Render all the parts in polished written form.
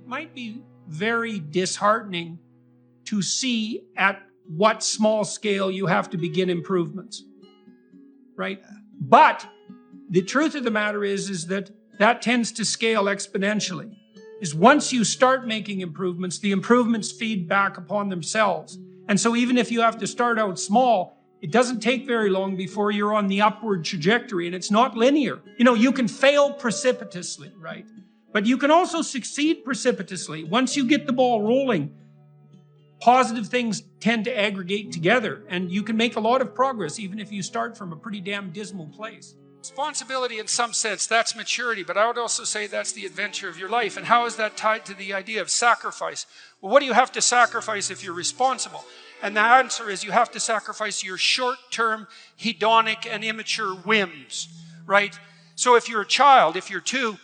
might be very disheartening to see at what small scale you have to begin improvements, right? But the truth of the matter is that tends to scale exponentially. Is once you start making improvements, the improvements feed back upon themselves. And so even if you have to start out small, it doesn't take very long before you're on the upward trajectory, and it's not linear. You know, you can fail precipitously, right? But you can also succeed precipitously. Once you get the ball rolling, positive things tend to aggregate together, and you can make a lot of progress even if you start from a pretty damn dismal place. Responsibility in some sense, that's maturity, but I would also say that's the adventure of your life. And how is that tied to the idea of sacrifice? Well, what do you have to sacrifice if you're responsible? And the answer is you have to sacrifice your short-term, hedonic, and immature whims, right? So if you're a child, if you're 2,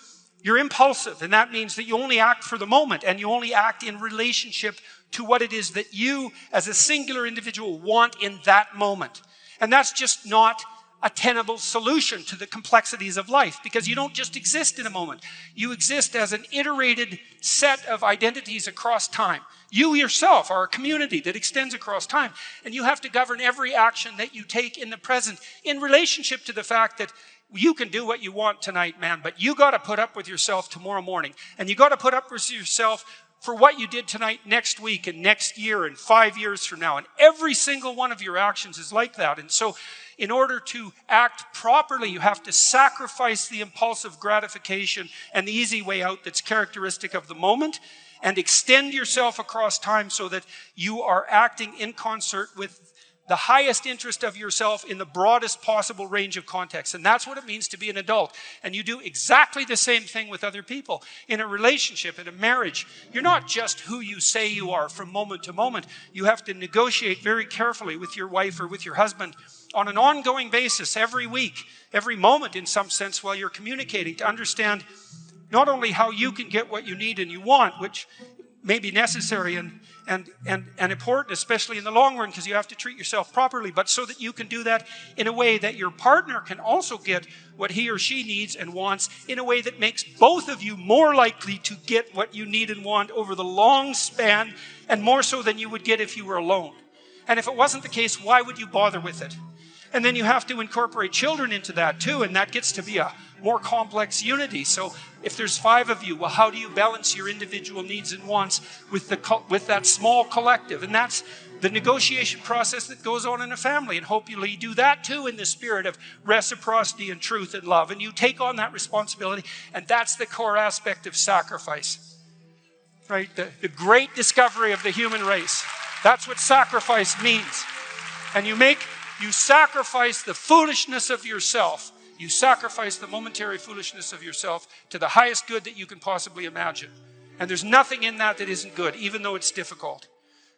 you're impulsive, and that means that you only act for the moment, and you only act in relationship to what it is that you, as a singular individual, want in that moment. And that's just not a tenable solution to the complexities of life, because you don't just exist in a moment. You exist as an iterated set of identities across time. You yourself are a community that extends across time, and you have to govern every action that you take in the present in relationship to the fact that you can do what you want tonight, man, but you got to put up with yourself tomorrow morning, and you got to put up with yourself for what you did tonight next week and next year and 5 years from now. And every single one of your actions is like that. And so in order to act properly, you have to sacrifice the impulsive gratification and the easy way out that's characteristic of the moment, and extend yourself across time so that you are acting in concert with the highest interest of yourself in the broadest possible range of contexts. And that's what it means to be an adult. And you do exactly the same thing with other people. In a relationship, in a marriage, you're not just who you say you are from moment to moment. You have to negotiate very carefully with your wife or with your husband on an ongoing basis, every week, every moment in some sense, while you're communicating, to understand not only how you can get what you need and you want, which may be necessary and important, especially in the long run, because you have to treat yourself properly, but so that you can do that in a way that your partner can also get what he or she needs and wants, in a way that makes both of you more likely to get what you need and want over the long span, and more so than you would get if you were alone. And if it wasn't the case, why would you bother with it? And then you have to incorporate children into that too, and that gets to be a more complex unity. So if there's 5 of you, well, how do you balance your individual needs and wants with that small collective? And that's the negotiation process that goes on in a family. And hopefully you do that too in the spirit of reciprocity and truth and love. And you take on that responsibility, and that's the core aspect of sacrifice, right? The great discovery of the human race. That's what sacrifice means. And you sacrifice the foolishness of yourself. You sacrifice the momentary foolishness of yourself to the highest good that you can possibly imagine. And there's nothing in that that isn't good, even though it's difficult.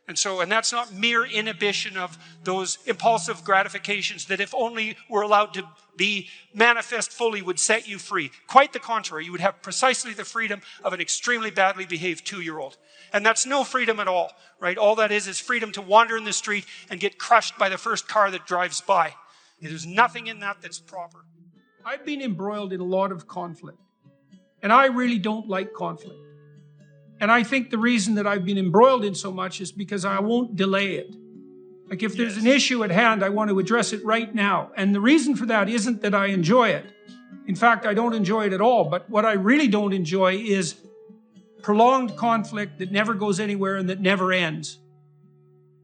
And that's not mere inhibition of those impulsive gratifications that, if only were allowed to be manifest fully, would set you free. Quite the contrary. You would have precisely the freedom of an extremely badly behaved 2-year-old. And that's no freedom at all, right? All that is freedom to wander in the street and get crushed by the first car that drives by. There's nothing in that that's proper. I've been embroiled in a lot of conflict, and I really don't like conflict. And I think the reason that I've been embroiled in so much is because I won't delay it. Like if there's an issue at hand, I want to address it right now. And the reason for that isn't that I enjoy it. In fact, I don't enjoy it at all. But what I really don't enjoy is prolonged conflict that never goes anywhere and that never ends.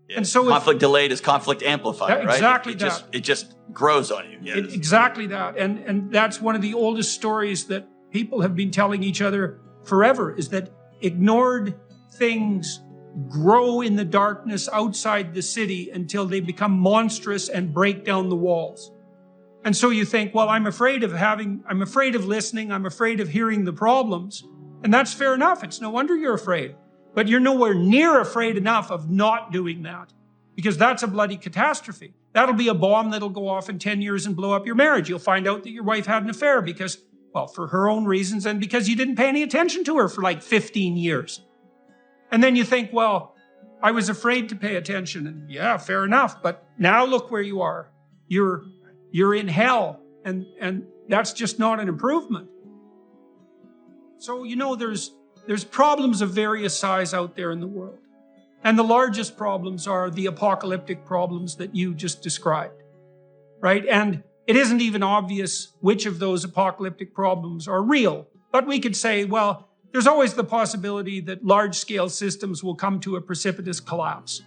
Yeah. And so conflict delayed is conflict amplified, right? Exactly It just grows on you. Yeah, exactly that. And that's one of the oldest stories that people have been telling each other forever, is that ignored things grow in the darkness outside the city until they become monstrous and break down the walls. And so you think, well, I'm afraid of listening, I'm afraid of hearing the problems. And that's fair enough. It's no wonder you're afraid. But you're nowhere near afraid enough of not doing that, because that's a bloody catastrophe. That'll be a bomb that'll go off in 10 years and blow up your marriage. You'll find out that your wife had an affair because, well, for her own reasons, and because you didn't pay any attention to her for like 15 years. And then you think, well, I was afraid to pay attention. And yeah, fair enough. But now look where you are. You're in hell. And that's just not an improvement. So, there's there's problems of various size out there in the world. And the largest problems are the apocalyptic problems that you just described, right? And it isn't even obvious which of those apocalyptic problems are real. But we could say, well, there's always the possibility that large-scale systems will come to a precipitous collapse.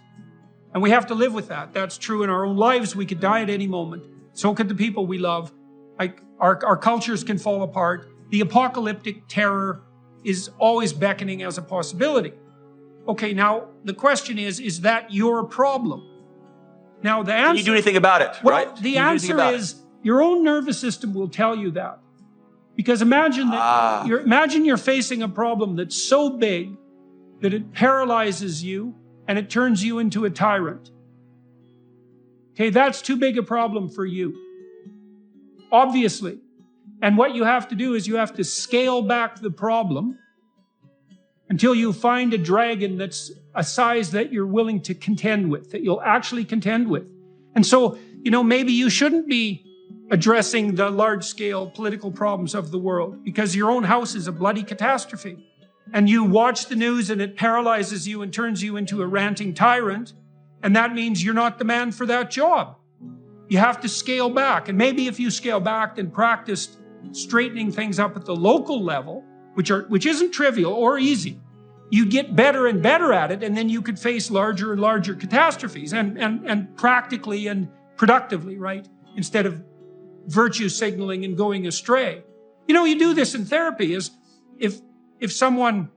And we have to live with that. That's true in our own lives. We could die at any moment. So could the people we love. Like our cultures can fall apart. The apocalyptic terror is always beckoning as a possibility. Okay, now the question is that your problem? Now the answer... Can you do anything about it, right? Well, the answer is your own nervous system will tell you that. Because imagine that you're facing a problem that's so big that it paralyzes you and it turns you into a tyrant. Okay, that's too big a problem for you. Obviously. And what you have to do is you have to scale back the problem until you find a dragon that's a size that you're willing to contend with, that you'll actually contend with. And so, maybe you shouldn't be addressing the large-scale political problems of the world because your own house is a bloody catastrophe. And you watch the news and it paralyzes you and turns you into a ranting tyrant. And that means you're not the man for that job. You have to scale back. And maybe if you scale back and practiced straightening things up at the local level, which isn't trivial or easy, you get better and better at it, and then you could face larger and larger catastrophes and practically and productively, right? Instead of virtue signaling and going astray. You do this in therapy is if someone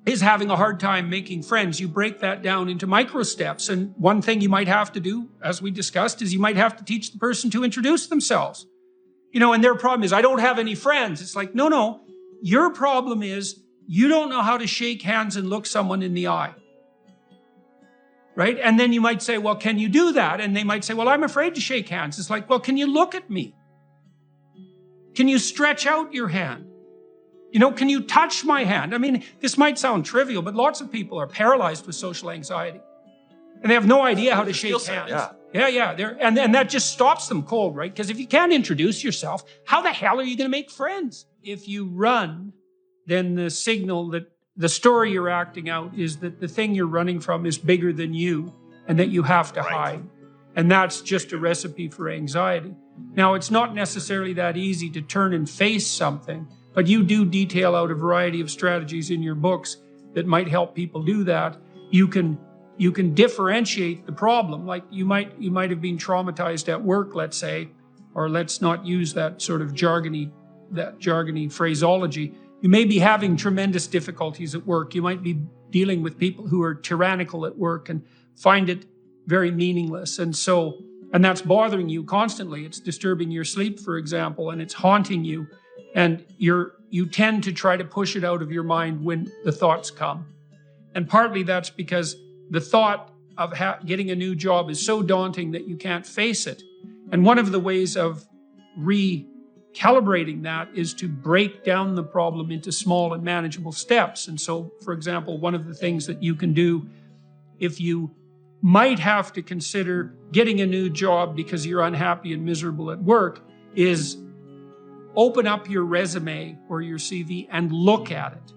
is having a hard time making friends, you break that down into micro steps. And one thing you might have to do, as we discussed, is you might have to teach the person to introduce themselves. And their problem is, I don't have any friends. It's like, no. Your problem is you don't know how to shake hands and look someone in the eye. Right? And then you might say, well, can you do that? And they might say, well, I'm afraid to shake hands. It's like, well, can you look at me? Can you stretch out your hand? Can you touch my hand? I mean, this might sound trivial, but lots of people are paralyzed with social anxiety. And they have no idea how to shake hands. Yeah. And that just stops them cold, right? Because if you can't introduce yourself, how the hell are you going to make friends? If you run, then the signal that the story you're acting out is that the thing you're running from is bigger than you and that you have to hide. And that's just a recipe for anxiety. Now, it's not necessarily that easy to turn and face something, but you do detail out a variety of strategies in your books that might help people do that. You can differentiate the problem. Like you might have been traumatized at work, let's say, or let's not use that sort of jargony phraseology. You may be having tremendous difficulties at work. You might be dealing with people who are tyrannical at work and find it very meaningless. And that's bothering you constantly. It's disturbing your sleep, for example, and it's haunting you. And you tend to try to push it out of your mind when the thoughts come. And partly that's because the thought of getting a new job is so daunting that you can't face it. And one of the ways of recalibrating that is to break down the problem into small and manageable steps. And so, for example, one of the things that you can do if you might have to consider getting a new job because you're unhappy and miserable at work is open up your resume or your CV and look at it.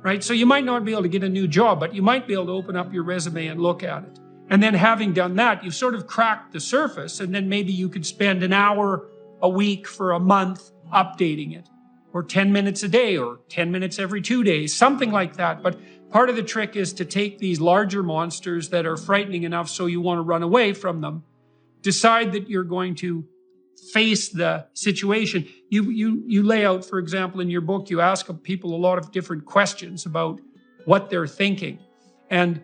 Right? So you might not be able to get a new job, but you might be able to open up your resume and look at it. And then having done that, you've sort of cracked the surface, and then maybe you could spend an hour a week for a month updating it, or 10 minutes a day, or 10 minutes every 2 days, something like that. But part of the trick is to take these larger monsters that are frightening enough so you want to run away from them, decide that you're going to face the situation. You lay out, for example, in your book, you ask people a lot of different questions about what they're thinking. And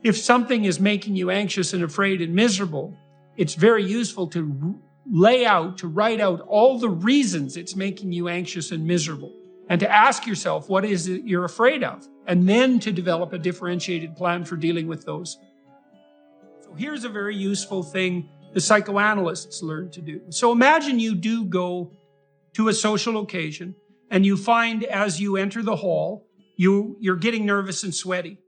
if something is making you anxious and afraid and miserable, it's very useful to write out all the reasons it's making you anxious and miserable, and to ask yourself, what is it you're afraid of? And then to develop a differentiated plan for dealing with those. So here's a very useful thing the psychoanalysts learn to do. So imagine you do go to a social occasion and you find as you enter the hall, you're getting nervous and sweaty.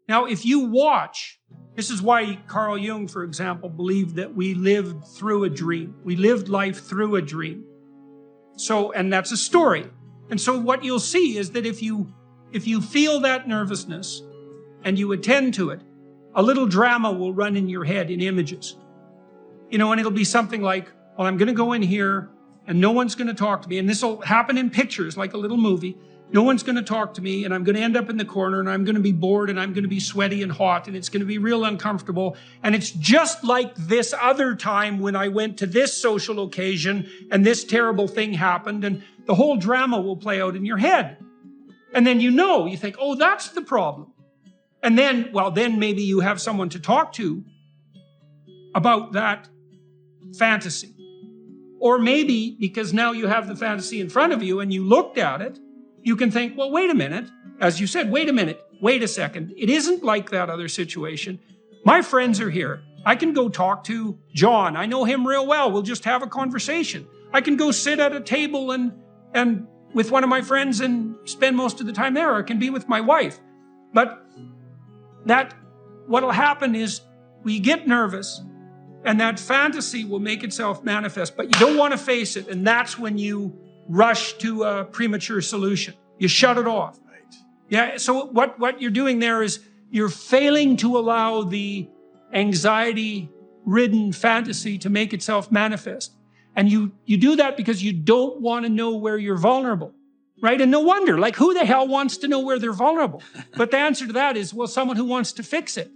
Now, if you watch, this is why Carl Jung, for example, believed that we lived through a dream. We lived life through a dream. So, and that's a story. And so what you'll see is that if you if you feel that nervousness and you attend to it, a little drama will run in your head in images. You know, and it'll be something like, well, I'm going to go in here and no one's going to talk to me. And this will happen in pictures like a little movie. No one's going to talk to me, and I'm going to end up in the corner, and I'm going to be bored, and I'm going to be sweaty and hot, and it's going to be real uncomfortable. And it's just like this other time when I went to this social occasion and this terrible thing happened, and the whole drama will play out in your head. And then you think, oh, that's the problem. And then, well, then maybe you have someone to talk to about that fantasy. Or maybe because now you have the fantasy in front of you and you looked at it, you can think, well, wait a minute. As you said, wait a minute, wait a second. It isn't like that other situation. My friends are here. I can go talk to John. I know him real well. We'll just have a conversation. I can go sit at a table and with one of my friends and spend most of the time there. I can be with my wife. But what'll happen is we get nervous and that fantasy will make itself manifest, but you don't want to face it. And that's when you rush to a premature solution. You shut it off. Right. Yeah. So what you're doing there is you're failing to allow the anxiety-ridden fantasy to make itself manifest. And you do that because you don't want to know where you're vulnerable, right? And no wonder, like who the hell wants to know where they're vulnerable? But the answer to that is, well, someone who wants to fix it.